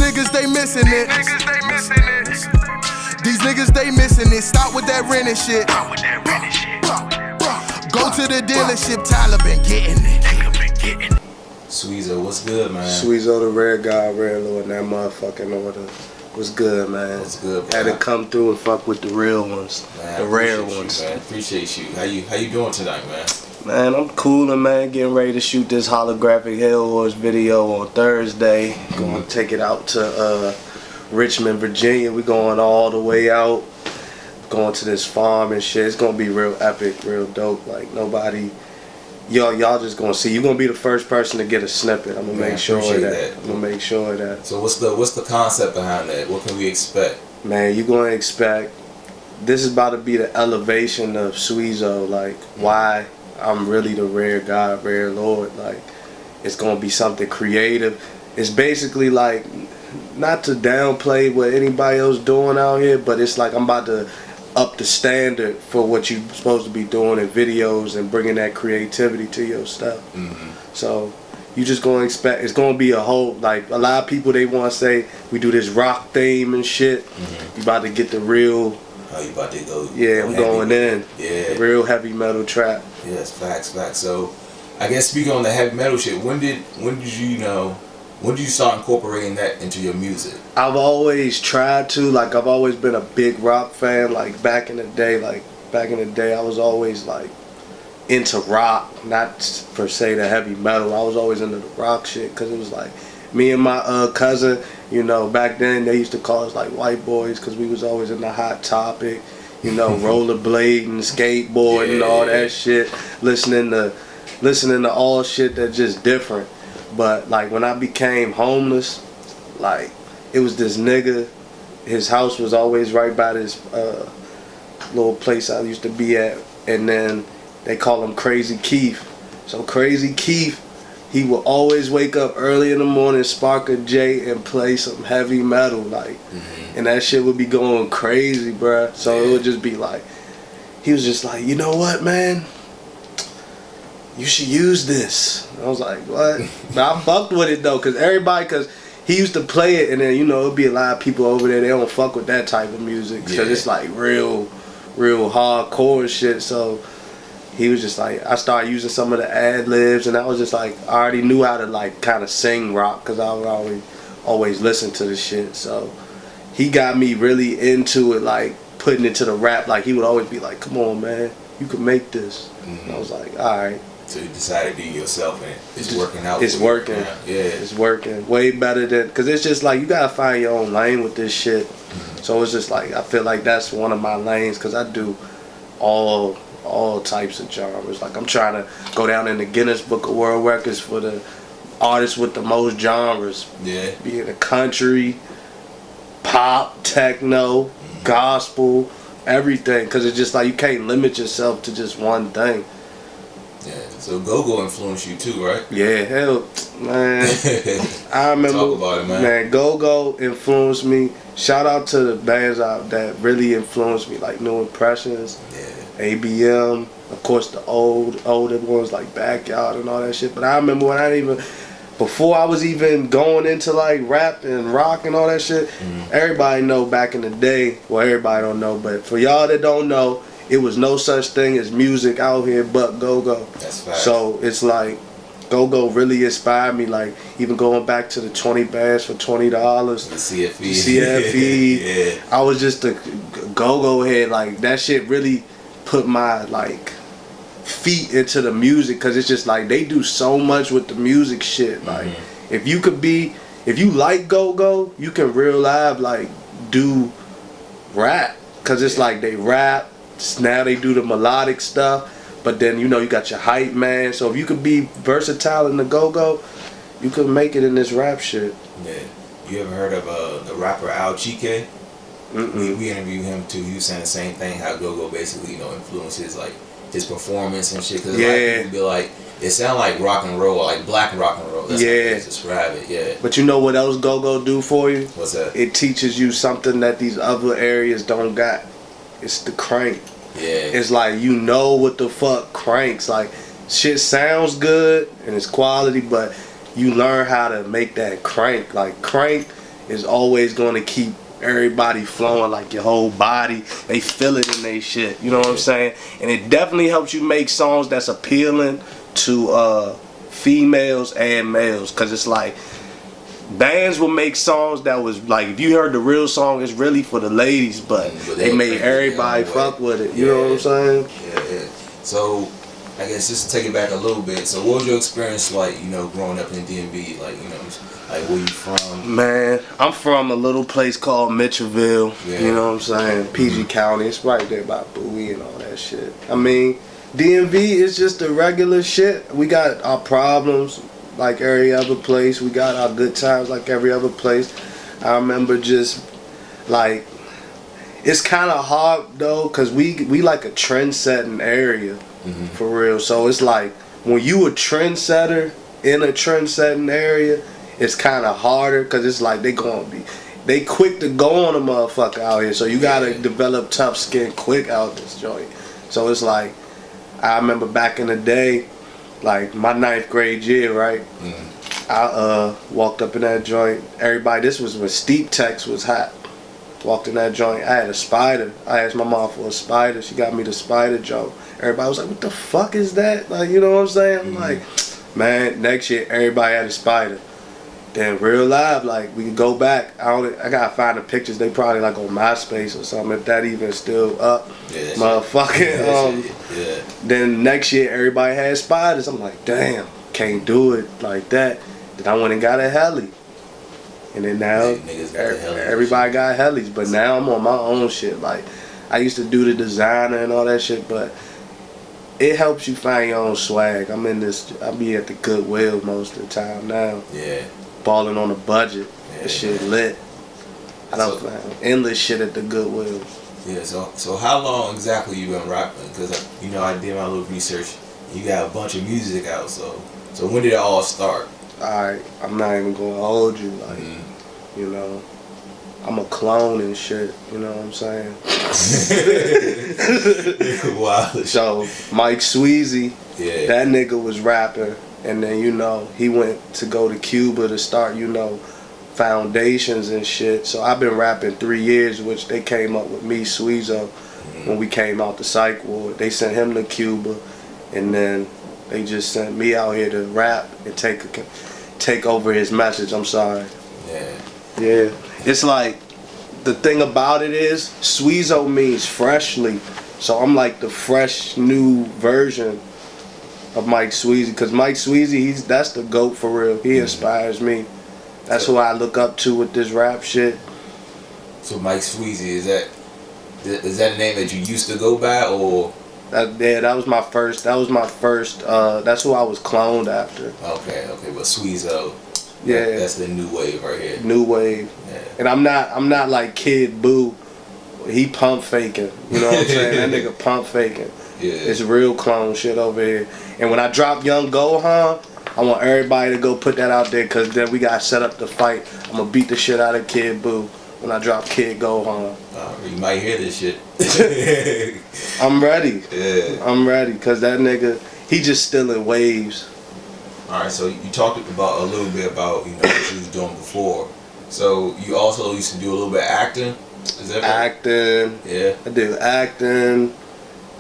niggas, they missing it. These niggas, they missing it. Stop with that renting shit. Go to the dealership, Taliban getting it. Swiezo, what's good, man? Swiezo, the rare guy, rare lord, in that motherfucking order. What's good, man? What's good, bro? Had to come through and fuck with the real ones, man, the rare ones. You, man. Appreciate you. How you doing tonight, man? Man, I'm coolin', man. Getting ready to shoot this holographic Hell Wars video on Thursday. Gonna take it out to Richmond, Virginia. We going all the way out. Going to this farm and shit. It's gonna be real epic, real dope. Like nobody, y'all just gonna see. You're gonna be the first person to get a snippet. I'm gonna make sure of that. I'm gonna make sure of that. So what's the concept behind that? What can we expect? Man, you're gonna expect. This is about to be the elevation of Swiezo. Like why I'm really the rare God, rare Lord. Like it's gonna be something creative. It's basically like not to downplay what anybody else doing out here, but it's like I'm about to up the standard for what you're supposed to be doing in videos and bringing that creativity to your stuff. So you just gonna expect it's gonna be a whole, like a lot of people, they want to say we do this rock theme and shit. You about to get the real. Oh, you about to go? Yeah, I'm going in. Yeah, real heavy metal trap. Yes, facts. So I guess speaking on the heavy metal shit, when did you start incorporating that into your music? I've always tried to. Like I've always been a big rock fan. Like back in the day, I was always like into rock, not per se the heavy metal. I was always into the rock shit because it was like me and my cousin. You know, back then they used to call us like white boys because we was always in the Hot Topic. You know, rollerblading, skateboarding, and all that shit. Listening to all shit that's just different. But like when I became homeless, like it was this nigga, his house was always right by this little place I used to be at, and then they call him Crazy Keith. So Crazy Keith, he would always wake up early in the morning, spark a J and play some heavy metal, like, and that shit would be going crazy, bruh. So it would just be like, he was just like, you know what, man? You should use this. I was like, what? But I fucked with it though, cause he used to play it, and then you know it'd be a lot of people over there, they don't fuck with that type of music, cause it's like real hardcore shit. So he was just like, I started using some of the ad libs, and I was just like, I already knew how to like kind of sing rock, cause I would always listen to the shit. So he got me really into it, like putting it to the rap. Like he would always be like, come on, man, you can make this. And I was like, all right. So you decided to be yourself, and it's working out. It's working. Yeah, it's working way better than, cause it's just like you gotta find your own lane with this shit. So it's just like I feel like that's one of my lanes, cause I do all types of genres. Like I'm trying to go down in the Guinness Book of World Records for the artists with the most genres. Yeah. Be it country, pop, techno, gospel, everything. Cause it's just like you can't limit yourself to just one thing. Yeah, so go-go influenced you too, right? Yeah, hell, man. I remember, talk about it, man. Go-go influenced me. Shout out to the bands out that really influenced me, like New Impressions, ABM, of course the older ones like Backyard and all that shit. But I remember when before I was even going into like rap and rock and all that shit, everybody know back in the day, well everybody don't know, but for y'all that don't know, it was no such thing as music out here but go-go. That's fact. So it's like go-go really inspired me, like even going back to the 20 bands for $20. The CFE. Yeah. I was just a go-go head. Like that shit really put my like feet into the music, cause it's just like they do so much with the music shit. Like if you like go-go, you can real live like do rap, cause it's like they rap. Now they do the melodic stuff, but then you know you got your hype man. So if you could be versatile in the go-go, you could make it in this rap shit. Yeah. You ever heard of the rapper Al Chique? We interviewed him too. He was saying the same thing. How go-go basically influences like his performance and shit. Cause a lot of people be like, it sound like rock and roll, like black rock and roll. That's how they describe it. Yeah. But you know what else go-go do for you? What's that? It teaches you something that these other areas don't got. It's the crank. Yeah. It's like you know what the fuck cranks. Like shit sounds good and it's quality, but you learn how to make that crank. Like crank is always gonna keep everybody flowing, like your whole body. They feel it in they shit. You know what I'm saying? And it definitely helps you make songs that's appealing to females and males, cause it's like bands will make songs that was like, if you heard the real song, it's really for the ladies, but they made everybody fuck with it. You know what I'm saying? Yeah. So I guess just to take it back a little bit. So what was your experience like, you know, growing up in DMV? Like, you know, like where you from? Man, I'm from a little place called Mitchellville. Yeah. You know what I'm saying? PG County. It's right there by Bowie and all that shit. I mean, DMV is just the regular shit. We got our problems like every other place. We got our good times like every other place. I remember just like, it's kind of hard though, cause we like a trend-setting area, for real. So it's like when you a trendsetter in a trend-setting area, it's kind of harder, cause it's like they quick to go on a motherfucker out here. So you gotta develop tough skin quick out this joint. So it's like, I remember back in the day, like my 9th grade year, right? I walked up in that joint. Everybody, this was when Steep Tex was hot. Walked in that joint. I had a spider. I asked my mom for a spider. She got me the spider joint. Everybody was like, "What the fuck is that?" Like, you know what I'm saying? I'm like, man, next year everybody had a spider. Then real live, like we can go back. I gotta find the pictures. They probably like on MySpace or something, if that even still up. Yeah, Motherfucking. Then next year everybody had spiders. I'm like, damn, can't do it like that. Then I went and got a heli. And then now everybody got helis, but now I'm on my own shit. Like I used to do the designer and all that shit, but it helps you find your own swag. I be at the Goodwill most of the time now. Yeah. Balling on a budget. That shit lit. I don't find endless shit at the Goodwill. Yeah, so how long exactly you been rapping? Because, you know, I did my little research. You got a bunch of music out, so when did it all start? Alright, I'm not even going to hold you. Like, you know, I'm a clone and shit. You know what I'm saying? Wow. So, Mike Swiezo, that nigga was rapping. And then, you know, he went to go to Cuba to start, you know, foundations and shit. So I've been rapping 3 years, which they came up with me, Swiezo, when we came out the psych ward. They sent him to Cuba, and then they just sent me out here to rap and take over his message. I'm sorry. Yeah. It's like, the thing about it is, Swiezo means freshly. So I'm like the fresh new version of Mike Swiezo, because Mike Swiezo, that's the GOAT for real. He inspires me. That's who I look up to with this rap shit. So Mike Swiezo, is that a name that you used to go by, or? That was my first. That's who I was cloned after. Okay, but Swiezo. Yeah. That's the new wave right here. New wave. Yeah. And I'm not like Kid Boo. He pump faking. You know what I'm saying? That nigga pump faking. Yeah. It's real clone shit over here. And when I drop Young Gohan, I want everybody to go put that out there, because then we got set up to fight. I'm going to beat the shit out of Kid Boo when I drop Kid Gohan. You might hear this shit. I'm ready. Yeah. I'm ready, because that nigga, he just stealing waves. Alright, so you talked about a little bit about, you know, what you was doing before. So you also used to do a little bit of acting? Is that right? Acting. Yeah. I do acting.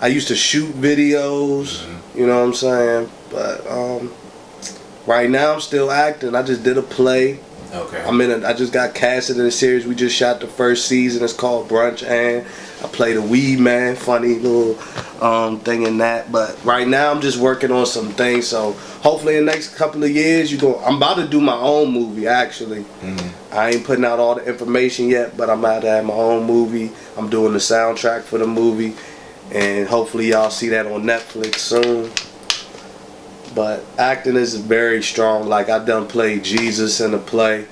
I used to shoot videos, you know what I'm saying? But right now I'm still acting. I just did a play. Okay. I just got casted in a series. We just shot the first season. It's called Brunch, and I played a weed man, funny little thing in that. But right now I'm just working on some things. So hopefully in the next couple of years, I'm about to do my own movie actually. I ain't putting out all the information yet, but I'm about to have my own movie. I'm doing the soundtrack for the movie. And hopefully y'all see that on Netflix soon. But acting is very strong. Like I done played Jesus in a play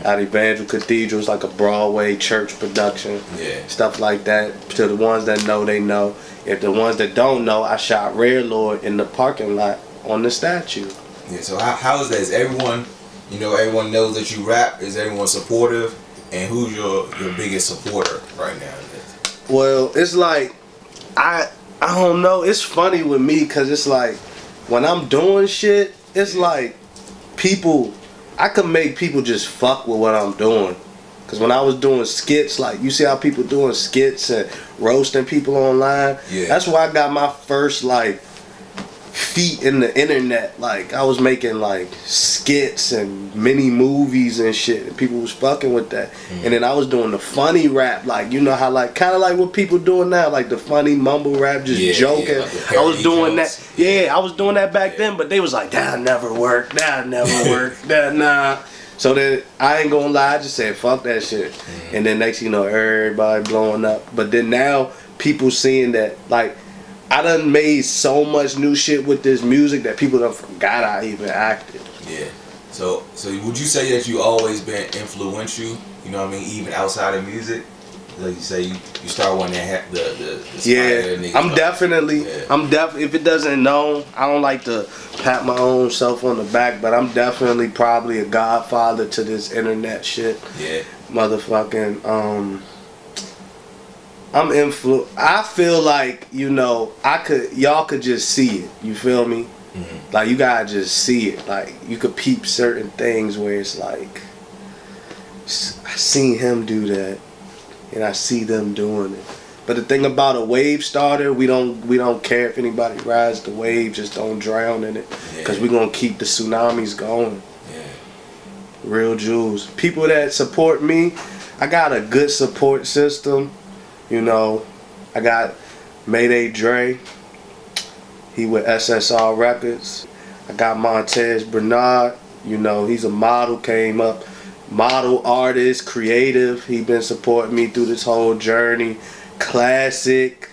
at Evangel Cathedral. It's like a Broadway church production. Yeah. Stuff like that. To the ones that know, they know. If the ones that don't know, I shot Rare Lord in the parking lot on the statue. Yeah, so how is that? Is everyone, you know, everyone knows that you rap? Is everyone supportive? And who's your biggest supporter right now? Well, it's like, I don't know. It's funny with me, because it's like, when I'm doing shit, it's like I can make people just fuck with what I'm doing. Cause when I was doing skits, like you see how people doing skits and roasting people online. Yeah. That's where I got my first like feet in the internet. Like I was making like skits and mini movies and shit, and people was fucking with that. And then I was doing the funny rap, like you know how like kind of like what people doing now, like the funny mumble rap, just joking. Like I was doing jokes. that. Yeah, I was doing that back then, but they was like, that never work. That never work. That nah. So then I ain't gonna lie, I just said fuck that shit. And then next thing you know, everybody blowing up. But then now people seeing that like I done made so much new shit with this music that people done forgot I even acted. Yeah. So would you say that you always been influential? You know what I mean? Even outside of music, like you say, you start wanting to have the Yeah, I'm definitely. If it doesn't know, I don't like to pat my own self on the back, but I'm definitely probably a godfather to this internet shit. Yeah. Motherfucking. I feel like y'all could just see it. You feel me? Mm-hmm. Like you gotta just see it. Like you could peep certain things where it's like, I seen him do that, and I see them doing it. But the thing about a wave starter, we don't care if anybody rides the wave, just don't drown in it, because we gonna keep the tsunamis going. Yeah. Real jewels. People that support me, I got a good support system. You know, I got Mayday Dre. He with SSR Records. I got Montez Bernard. You know, he's a model, came up. Model, artist, creative. He been supporting me through this whole journey. Classic.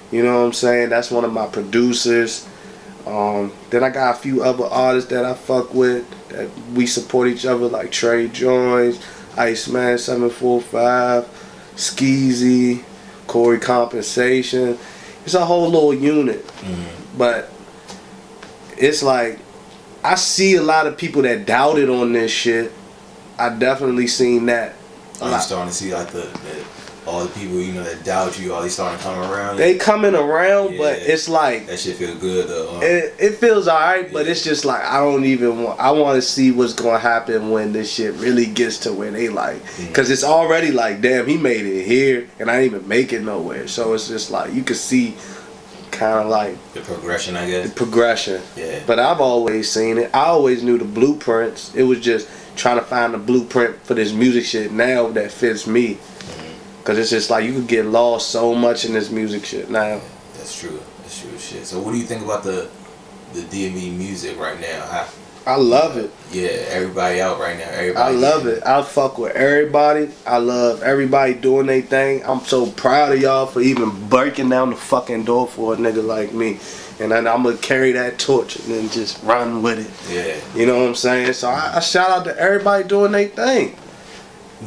You know what I'm saying? That's one of my producers. Then I got a few other artists that I fuck with, that we support each other, like Trey Jones, Iceman 745, Skeezy, Corey Compensation. It's a whole little unit. But it's like, I see a lot of people that doubted on this shit. I definitely seen that. Are you starting to see like all the people that doubt you? Are they starting to come around? They coming around, but it's like that shit feel good though. It feels alright, but it's just like I want to see what's gonna happen when this shit really gets to where they like, because it's already like, damn, he made it here, and I didn't even make it nowhere. So it's just like you can see, kind of like the progression, I guess. The progression. Yeah. But I've always seen it. I always knew the blueprints. It was just trying to find the blueprint for this music shit now that fits me. Cause it's just like you could get lost so much in this music shit now. That's true. That's true shit. So what do you think about the DMV music right now? I love it. Yeah, everybody out right now. Everybody. I love it. I fuck with everybody. I love everybody doing their thing. I'm so proud of y'all for even breaking down the fucking door for a nigga like me. And then I'm gonna carry that torch and then just run with it. Yeah. You know what I'm saying? So I shout out to everybody doing their thing.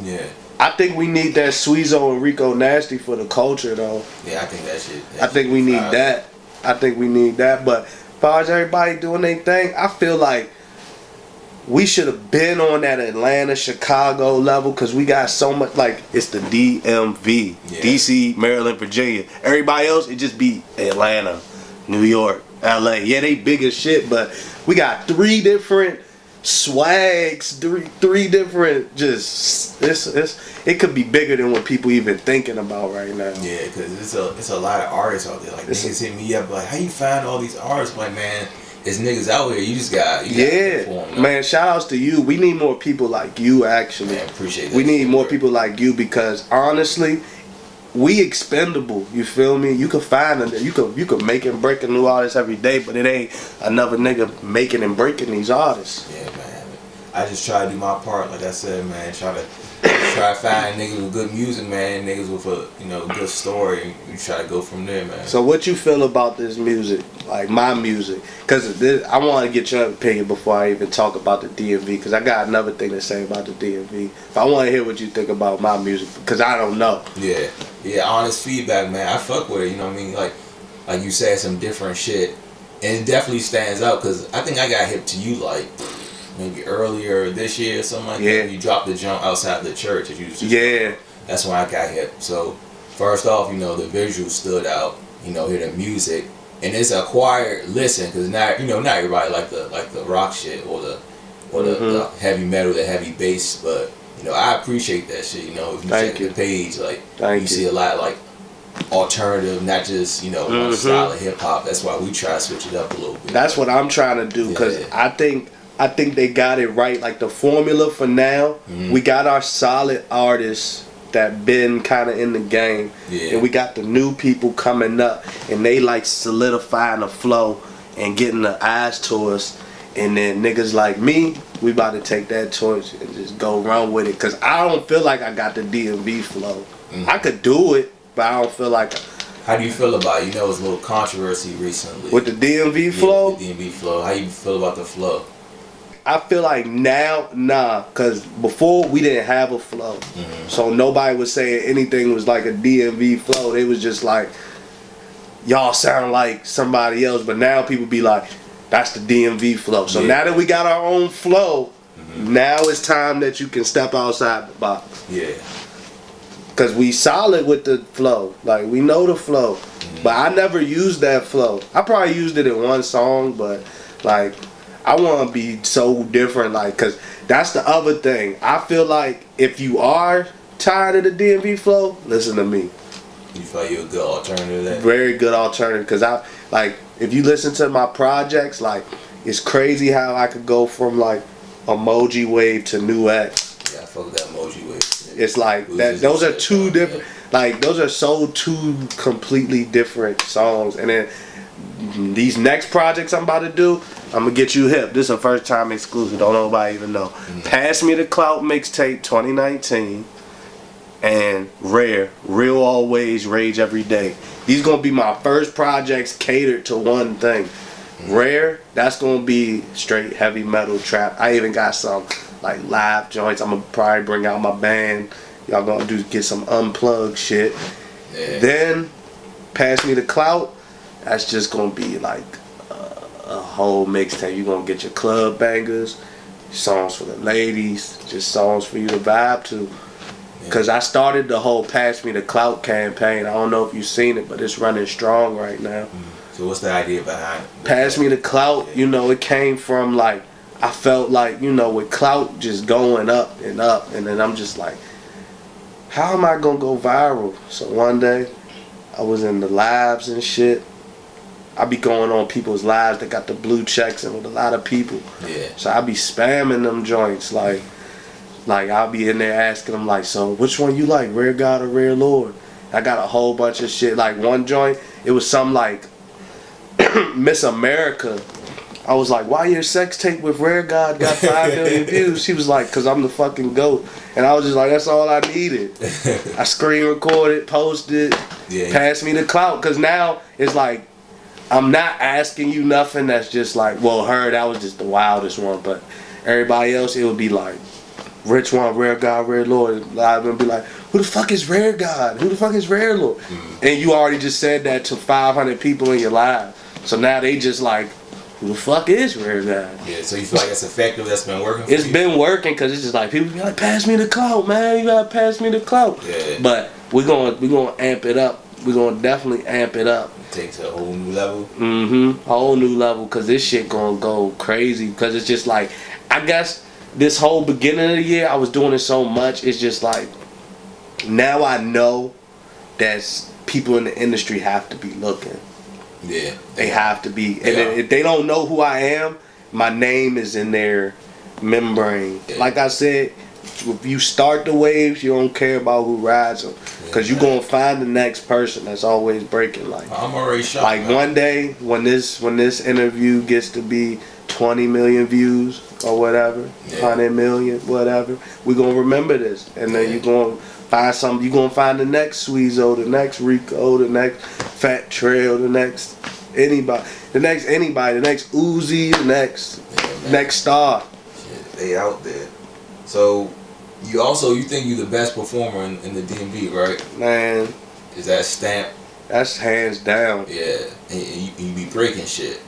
Yeah. I think we need that Swiezo and Rico Nasty for the culture, though. Yeah, I think that shit. I think we need that. I think we need that. But as far as everybody doing their thing, I feel like we should have been on that Atlanta, Chicago level, because we got so much. Like, it's the DMV, DC, Maryland, Virginia. Everybody else, it just be Atlanta, New York, LA. Yeah, they big as shit, but we got 3 different swags, three different, just it could be bigger than what people even thinking about right now. Yeah, because it's a lot of artists out there. Like, niggas hit me up like, how you find all these artists? I'm like, man, it's niggas out here. You just got yeah, man. Shout outs to you. We need more people like you. Actually, man, appreciate that. We need more people like you, because honestly, we expendable. You feel me? You could find it. You could make and break a new artist every day, but it ain't another nigga making and breaking these artists. Yeah, man. I just try to do my part, like I said, man. Try to find niggas with good music, man. Niggas with a good story. You try to go from there, man. So what you feel about this music, like my music? Because I want to get your opinion before I even talk about the DMV, because I got another thing to say about the DMV. But I want to hear what you think about my music, because I don't know. Yeah, honest feedback, man. I fuck with it, you know what I mean? Like you said, some different shit. And it definitely stands out, because I think I got hip to you, like, maybe earlier this year or something like that. You dropped the jump outside the church. That's when I got hip. So, first off, the visuals stood out, hear the music. And it's a quiet listen, because not everybody like the rock shit or the heavy metal, the heavy bass, but You know, I appreciate that shit. You know, if you Thank check you. the page, like Thank you you. see a lot like alternative, not just one style of hip hop. That's why we try to switch it up a little bit. That's what I'm trying to do, because I think they got it right. Like the formula for now, we got our solid artists that been kind of in the game, and we got the new people coming up, and they like solidifying the flow and getting the eyes to us. And then niggas like me, we about to take that torch and just go run with it. Cause I don't feel like I got the DMV flow. I could do it, but I don't feel like. How do you feel about it? You know, it was a little controversy recently With the DMV flow? The DMV flow. How you feel about the flow? I feel like now, nah. Cause before we didn't have a flow. So nobody was saying anything was like a DMV flow. They was just like, y'all sound like somebody else. But now people be like, that's the DMV flow. So now that we got our own flow, now it's time that you can step outside the box. Yeah. Cause we solid with the flow. Like we know the flow. But I never used that flow. I probably used it in one song, but like I wanna be so different, like, cause that's the other thing. I feel like if you are tired of the DMV flow, listen to me. You feel like you're a good alternative to that? Very good alternative, cause I like if you listen to my projects, like it's crazy how I could go from like Emoji Wave to New X. Yeah, I fuck with that Emoji Wave. It's like that. Those are two different. Like those are so two completely different songs. And then these next projects I'm about to do, I'm gonna get you hip. This is a first time exclusive. Don't nobody even know. Pass Me the Clout mixtape 2019. And Rare, Real Always, Rage Every Day. These gonna be my first projects catered to one thing. Rare, that's gonna be straight heavy metal trap. I even got some like live joints. I'm gonna probably bring out my band. Y'all gonna get some unplugged shit. Yeah. Then Pass Me the Clout. That's just gonna be like a whole mixtape. You gonna get your club bangers, songs for the ladies, just songs for you to vibe to. Cause I started the whole Pass Me the Clout campaign. I don't know if you've seen it, but it's running strong right now. So what's the idea behind it? Pass Me the Clout, you know, it came from like, I felt like, you know, with clout just going up, and then I'm just like, how am I gonna go viral? So one day, I was in the lives and shit. I be going on people's lives that got the blue checks and with a lot of people. Yeah. So I be spamming them joints like I'll be in there asking them like, so which one you like, Rare God or Rare Lord? I got a whole bunch of shit. Like one joint, it was some like Miss America. I was like, why your sex tape with Rare God got 5 million views? She was like, cause I'm the fucking GOAT. And I was just like, that's all I needed. I screen recorded, posted, Pass Me the Clout. Cause now it's like, I'm not asking you nothing that's just like, well, her, that was just the wildest one. But everybody else, it would be like, Rich One, Rare God, Rare Lord. Live and be like, who the fuck is Rare God? Who the fuck is Rare Lord? And you already just said that to 500 people in your live. So now they just like, who the fuck is Rare God? Yeah, so you feel like that's effective, that's been working for It's you? been working because it's just like, people be like, pass me the clout, man. You gotta pass me the clout. Yeah. But we're gonna amp it up. We're gonna definitely amp it up. It takes a whole new level. A whole new level, because this shit gonna go crazy. Because it's just like, I guess this whole beginning of the year, I was doing it so much. It's just like, now I know that people in the industry have to be looking. Yeah. They have to be. And if they don't know who I am, my name is in their membrane. Yeah. Like I said, if you start the waves, you don't care about who rides them. Because you're going to find the next person that's always breaking. Like, I'm already shocked. like one day, when this interview gets to be 20 million views or whatever, 100 million, whatever, we're going to remember this. And then you're going to find you're going to find the next Swiezo, the next Rico, the next Fat Trail, the next anybody, the next Uzi, the next star. Shit, they out there. So, you think you're the best performer in the DMV, right? Man. Is that stamp? That's hands down. Yeah, and you be breaking shit.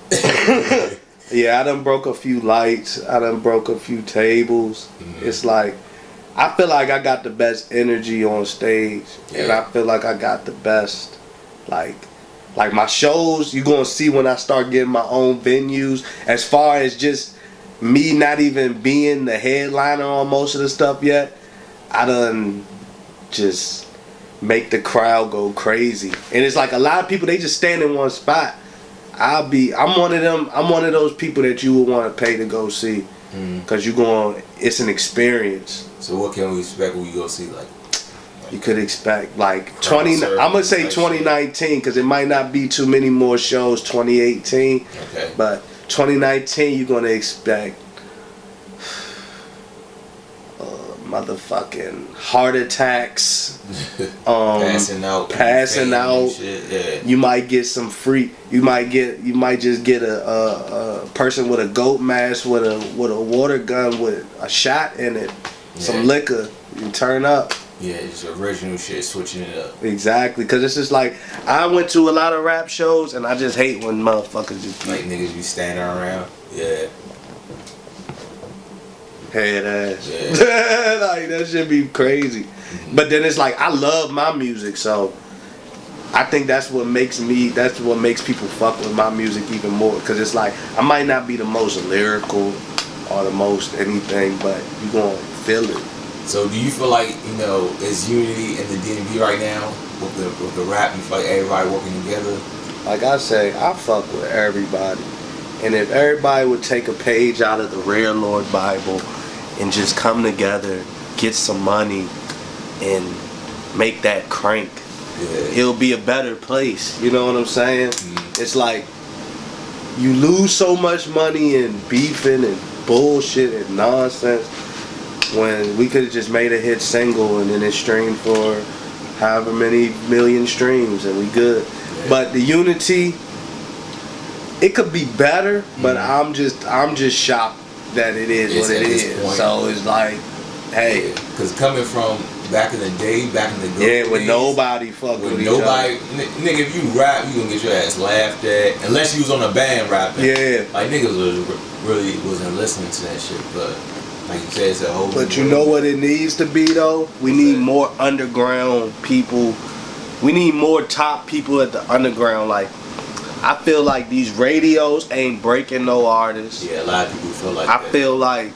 Yeah, I done broke a few lights. I done broke a few tables. It's like, I feel like I got the best energy on stage. And I feel like I got the best, like my shows, you're going to see when I start getting my own venues. As far as just me not even being the headliner on most of the stuff yet, I done just make the crowd go crazy. And it's like a lot of people, they just stand in one spot. I'm one of them. I'm one of those people that you would want to pay to go see, cause it's an experience. So what can we expect when we go see? Like you could expect like 20. I'm gonna say 2019, cause it might not be too many more shows. 2018, okay. But 2019, you're gonna expect motherfucking heart attacks, passing out. Shit, yeah. You might get some free. You might just get a person with a goat mask with a water gun with a shot in it, some liquor. You turn up. Yeah, it's original shit, switching it up. Exactly, cause it's just like I went to a lot of rap shows and I just hate when motherfuckers just like niggas be standing around. Yeah. Head ass. Yeah. Like that should be crazy. But then it's like I love my music, so I think that's what makes people fuck with my music even more. Cause it's like I might not be the most lyrical or the most anything, but you gonna feel it. So do you feel like, is unity in the DMV right now with the rap? You feel like everybody working together? Like I say, I fuck with everybody. And if everybody would take a page out of the Rare Lord Bible and just come together, get some money, and make that crank, it'll be a better place. You know what I'm saying? It's like you lose so much money in beefing and bullshit and nonsense when we could have just made a hit single and then it streamed for however many million streams and we good. But the unity, it could be better, but I'm just shocked that it is what it is. Point, so it's like, hey, because coming from back in the day, back in the good days, when nobody fucked with each other. Nigga, if you rap, you gonna get your ass laughed at, unless you was on a band rapping. Yeah, like niggas really wasn't listening to that shit, but. Like you said, it's a whole. But you know what it needs to be though? We need more underground people. We need more top people at the underground. Like, I feel like these radios ain't breaking no artists. Yeah, a lot of people feel like I feel like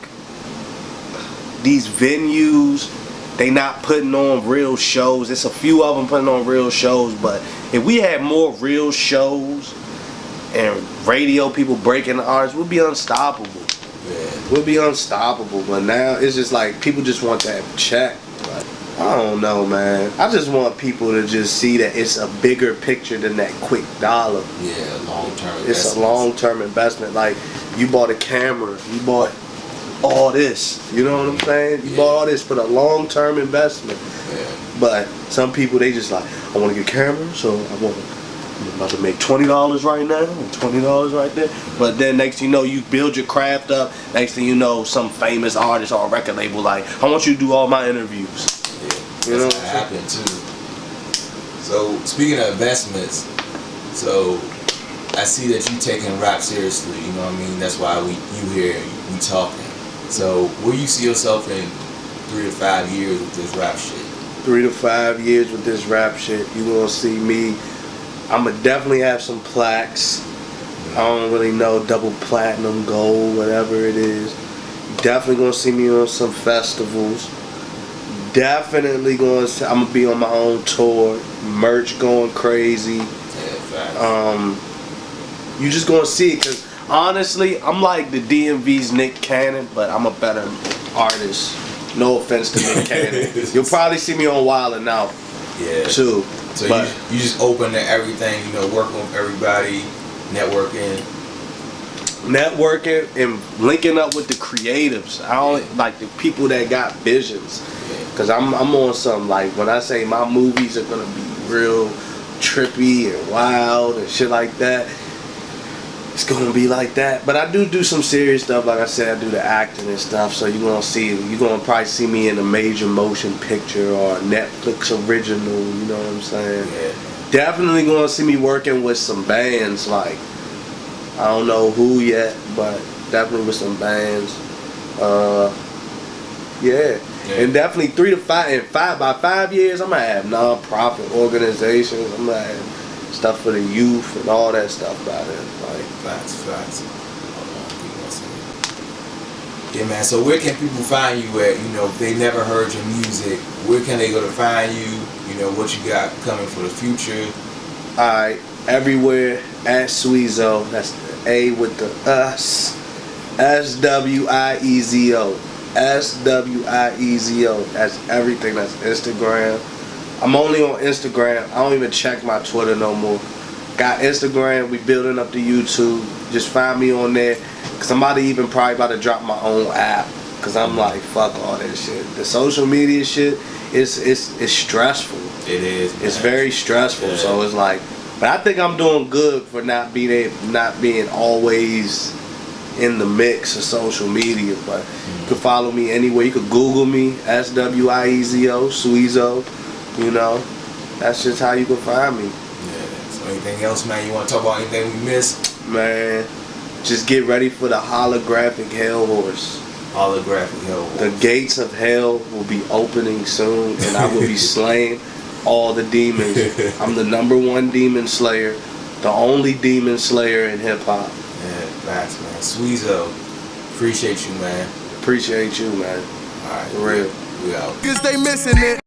these venues, they not putting on real shows. It's a few of them putting on real shows, but if we had more real shows and radio people breaking the artists, we'd be unstoppable. Yeah. We'll be unstoppable, but now it's just like people just want that check. Like, I don't know, man. I just want people to just see that it's a bigger picture than that quick dollar. Yeah, long-term. It's a long-term investment. Like you bought a camera, you bought all this. You know what I'm saying? You bought all this for the long-term investment. Yeah. But some people, they just like, I want to get a camera, so I'm about to make $20 right now and $20 right there. But then next thing you know, you build your craft up. Next thing you know, some famous artist or record label like, I want you to do all my interviews. Yeah, that's what happened too. So speaking of investments, so I see that you taking rap seriously. You know what I mean? That's why you here, we talking. So where you see yourself in 3 to 5 years with this rap shit? 3 to 5 years with this rap shit, you gonna see me. I'ma definitely have some plaques. I don't really know, double platinum, gold, whatever it is. Definitely gonna see me on some festivals. Definitely I'm gonna be on my own tour. Merch going crazy. Yeah, you just gonna see it, cause honestly, I'm like the DMV's Nick Cannon, but I'm a better artist. No offense to Nick Cannon. You'll probably see me on Wild 'N Out. Yeah. Too. So you just open to everything, working with everybody, networking and linking up with the creatives. I don't like the people that got visions. Cause I'm on some, like, when I say my movies are gonna be real trippy and wild and shit like that, it's gonna be like that. But I do some serious stuff. Like I said, I do the acting and stuff. So you're gonna probably see me in a major motion picture or a Netflix original. You know what I'm saying? Yeah. Definitely gonna see me working with some bands. Like, I don't know who yet, but definitely with some bands. Yeah. And definitely 3 to 5. By 5 years, I'm gonna have non-profit organizations. I'm gonna have stuff for the youth and all that stuff about it. Like, facts. Hold on, give me 1 second. Yeah, man. So where can people find you at? You know, if they never heard your music, where can they go to find you? You know, what you got coming for the future? Alright, everywhere at Swiezo. That's the A with the us. SWIEZO. SWIEZO. That's everything. That's Instagram. I'm only on Instagram. I don't even check my Twitter no more. Got Instagram. We building up the YouTube. Just find me on there. Cause I'm probably about to drop my own app. Cause I'm like, fuck all that shit. The social media shit it's stressful. It is. Man. It's very stressful. Yeah. So it's like, but I think I'm doing good for not being always in the mix of social media. But you can follow me anywhere. You could Google me, SWIEZO, Swiezo. You know, that's just how you can find me. Yeah. So anything else, man? You want to talk about anything we missed? Man, just get ready for the holographic hell horse. Holographic hell horse. The gates of hell will be opening soon, and I will be slaying all the demons. I'm the #1 demon slayer, the only demon slayer in hip hop. Yeah, facts, man. Swiezo, appreciate you, man. Appreciate you, man. All right, For real. We out. Niggas they missing it.